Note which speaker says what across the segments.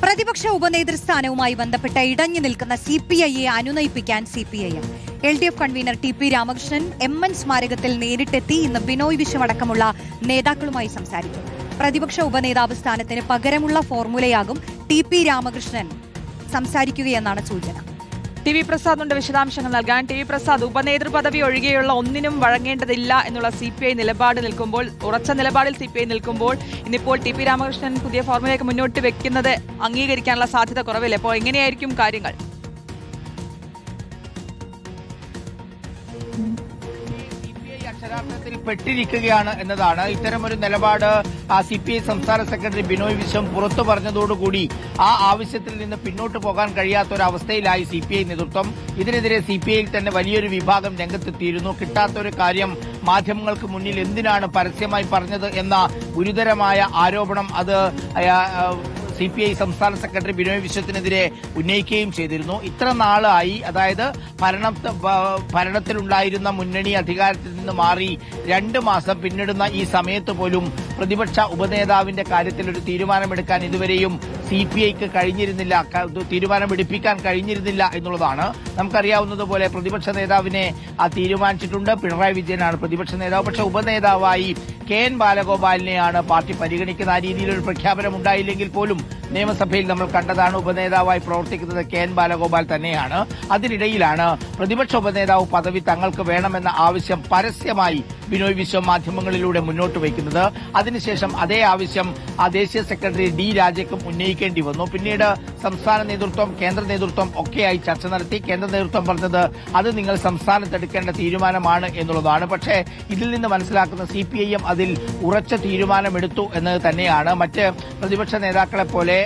Speaker 1: പ്രതിപക്ഷ ഉപനേതൃസ്ഥാനവുമായി ബന്ധപ്പെട്ട ഇടഞ്ഞു നിൽക്കുന്ന CPIയെ അനുനയിപ്പിക്കാൻ CPIM. LDF convener TP Ramakrishnan MN സ്മാരകത്തിൽ നേരിട്ടെത്തി ഇന്ന് ബിനോയ് വിശ്വം അടക്കമുള്ള നേതാക്കളുമായി സംസാരിക്കും. പ്രതിപക്ഷ ഉപനേതാവ് സ്ഥാനത്തിന് പകരമുള്ള ഫോർമുലയാകും TP രാമകൃഷ്ണൻ സംസാരിക്കുകയെന്നാണ് സൂചന.
Speaker 2: TV പ്രസാദിന്റെ വിശദാംശങ്ങൾ നൽകാൻ. TV പ്രസാദ്, ഉപനേതൃ പദവി ഒഴികെയുള്ള ഒന്നിനും വഴങ്ങേണ്ടതില്ല എന്നുള്ള CPI നിലപാട് നിൽക്കുമ്പോൾ, ഉറച്ച നിലപാടിൽ CPI നിൽക്കുമ്പോൾ ഇന്നിപ്പോൾ TP രാമകൃഷ്ണൻ പുതിയ ഫോർമുലയൊക്കെ മുന്നോട്ട് വെക്കുന്നത് അംഗീകരിക്കാനുള്ള സാധ്യത കുറവില്ല. അപ്പോൾ എങ്ങനെയായിരിക്കും കാര്യങ്ങൾ?
Speaker 3: അക്ഷരാർത്ഥത്തിൽ പെട്ടിരിക്കുകയാണ് എന്നതാണ്. ഇത്തരമൊരു നിലപാട് CPI സംസ്ഥാന സെക്രട്ടറി ബിനോയ് വിശ്വം പുറത്തു പറഞ്ഞതോടുകൂടി ആ ആവശ്യത്തിൽ നിന്ന് പിന്നോട്ട് പോകാൻ കഴിയാത്തൊരവസ്ഥയിലായി CPI നേതൃത്വം. ഇതിനെതിരെ CPIയിൽ തന്നെ വലിയൊരു വിഭാഗം രംഗത്തെത്തിയിരുന്നു. കിട്ടാത്തൊരു കാര്യം മാധ്യമങ്ങൾക്ക് മുന്നിൽ എന്തിനാണ് പരസ്യമായി പറഞ്ഞത് എന്ന ഗുരുതരമായ ആരോപണം അത് CPI സംസ്ഥാന സെക്രട്ടറി ബിനോയ് വിശ്വത്തിനെതിരെ ഉന്നയിക്കുകയും ചെയ്തിരുന്നു. ഇത്ര നാളായി, അതായത് ഭരണത്തിലുണ്ടായിരുന്ന മുന്നണി അധികാരത്തിൽ നിന്ന് മാറി 2 മാസം പിന്നിടുന്ന ഈ സമയത്ത് പോലും പ്രതിപക്ഷ ഉപനേതാവിന്റെ കാര്യത്തിൽ ഒരു തീരുമാനമെടുക്കാൻ ഇതുവരെയും CPIക്ക് കഴിഞ്ഞിരുന്നില്ല, തീരുമാനമെടുപ്പിക്കാൻ കഴിഞ്ഞിരുന്നില്ല എന്നുള്ളതാണ്. നമുക്കറിയാവുന്നതുപോലെ പ്രതിപക്ഷ നേതാവിനെ തീരുമാനിച്ചിട്ടുണ്ട്. പിണറായി വിജയനാണ് പ്രതിപക്ഷ നേതാവ്. പക്ഷേ ഉപനേതാവായി KN ബാലഗോപാലിനെയാണ് പാർട്ടി പരിഗണിക്കുന്ന. ആ രീതിയിലൊരു പ്രഖ്യാപനം ഉണ്ടായില്ലെങ്കിൽ പോലും നിയമസഭയിൽ നമ്മൾ കണ്ടതാണ് ഉപനേതാവായി പ്രവർത്തിക്കുന്നത് KN ബാലഗോപാൽ തന്നെയാണ്. അതിനിടയിലാണ് പ്രതിപക്ഷ ഉപനേതാവ് പദവി തങ്ങൾക്ക് വേണമെന്ന ആവശ്യം പരസ്യമായി ബിനോയ് വിശ്വം മാധ്യമങ്ങളിലൂടെ മുന്നോട്ട് വയ്ക്കുന്നത്. അതിനുശേഷം അതേ ആവശ്യം ദേശീയ സെക്രട്ടറി D രാജയ്ക്കും ഉന്നയിക്കേണ്ടി വന്നു. പിന്നീട് സംസ്ഥാന നേതൃത്വം, കേന്ദ്ര നേതൃത്വം ഒക്കെയായി ചർച്ച നടത്തി. കേന്ദ്ര നേതൃത്വം പറഞ്ഞത് അത് നിങ്ങൾ സംസ്ഥാനത്തെടുക്കേണ്ട തീരുമാനമാണ് എന്നുള്ളതാണ്. പക്ഷേ ഇതിൽ നിന്ന് മനസ്സിലാക്കുന്ന CPIM അതിൽ ഉറച്ച തീരുമാനമെടുത്തു എന്നത് തന്നെയാണ്. മറ്റ് പ്രതിപക്ഷ നേതാക്കളെ പോലെ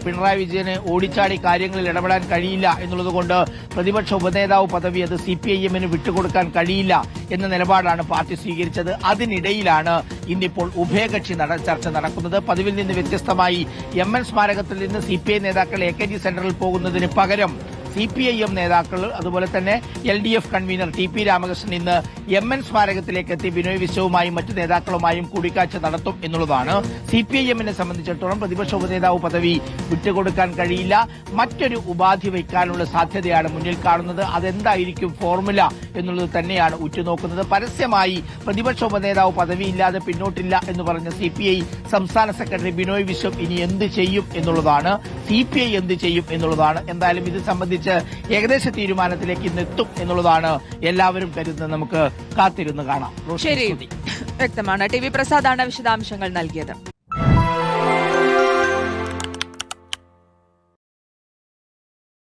Speaker 3: പിണറായി വിജയന് ഓടിച്ചാടി കാര്യങ്ങളിൽ ഇടപെടാൻ കഴിയില്ല എന്നുള്ളതുകൊണ്ട് പ്രതിപക്ഷ ഉപനേതാവ് പദവി അത് CPIMന് വിട്ടുകൊടുക്കാൻ കഴിയില്ല എന്ന നിലപാടാണ് പാർട്ടി സ്വീകരിച്ചത്. അതിനിടയിലാണ് ഇന്നിപ്പോൾ ഉഭയകക്ഷി ചർച്ച നടക്കുന്നത്. പതിവിൽ നിന്ന് വ്യത്യസ്തമായി MN സ്മാരകത്തിൽ നിന്ന് CPI നേതാക്കൾ AKG സെന്ററിൽ പോകുന്നതിന് പകരം CPIM നേതാക്കൾ, അതുപോലെ തന്നെ LDF കൺവീനർ TP രാമകൃഷ്ണൻ ഇന്ന് MN സ്മാരകത്തിലേക്ക് എത്തി ബിനോയ് വിശ്വവുമായും മറ്റു നേതാക്കളുമായും കൂടിക്കാഴ്ച നടത്തും എന്നുള്ളതാണ്. CPIMനെ സംബന്ധിച്ചിടത്തോളം പ്രതിപക്ഷ ഉപനേതാവ് പദവി വിട്ടുകൊടുക്കാൻ കഴിയില്ല. മറ്റൊരു ഉപാധി വയ്ക്കാനുള്ള സാധ്യതയാണ് മുന്നിൽ കാണുന്നത്. അതെന്തായിരിക്കും ഫോർമുല എന്നുള്ളത് തന്നെയാണ് ഉറ്റുനോക്കുന്നത്. പരസ്യമായി പ്രതിപക്ഷ ഉപനേതാവ് പദവിയില്ലാതെ പിന്നോട്ടില്ല എന്ന് പറഞ്ഞ CPI സംസ്ഥാന സെക്രട്ടറി ബിനോയ് വിശ്വം ഇനി എന്ത് ചെയ്യും എന്നുള്ളതാണ്. CPI എന്ത് ചെയ്യും എന്നുള്ളതാണ്. എന്തായാലും ഇത് സംബന്ധിച്ച് ഏകദേശ തീരുമാനത്തിലേക്ക് ഇന്ന് എത്തും എന്നുള്ളതാണ് എല്ലാവരും കരുതുന്നത്. നമുക്ക് കാത്തിരുന്ന് കാണാം.
Speaker 2: ശരി, വ്യക്തമാണ്. TV പ്രസാദാണ് വിശദാംശങ്ങൾ നൽകിയത്.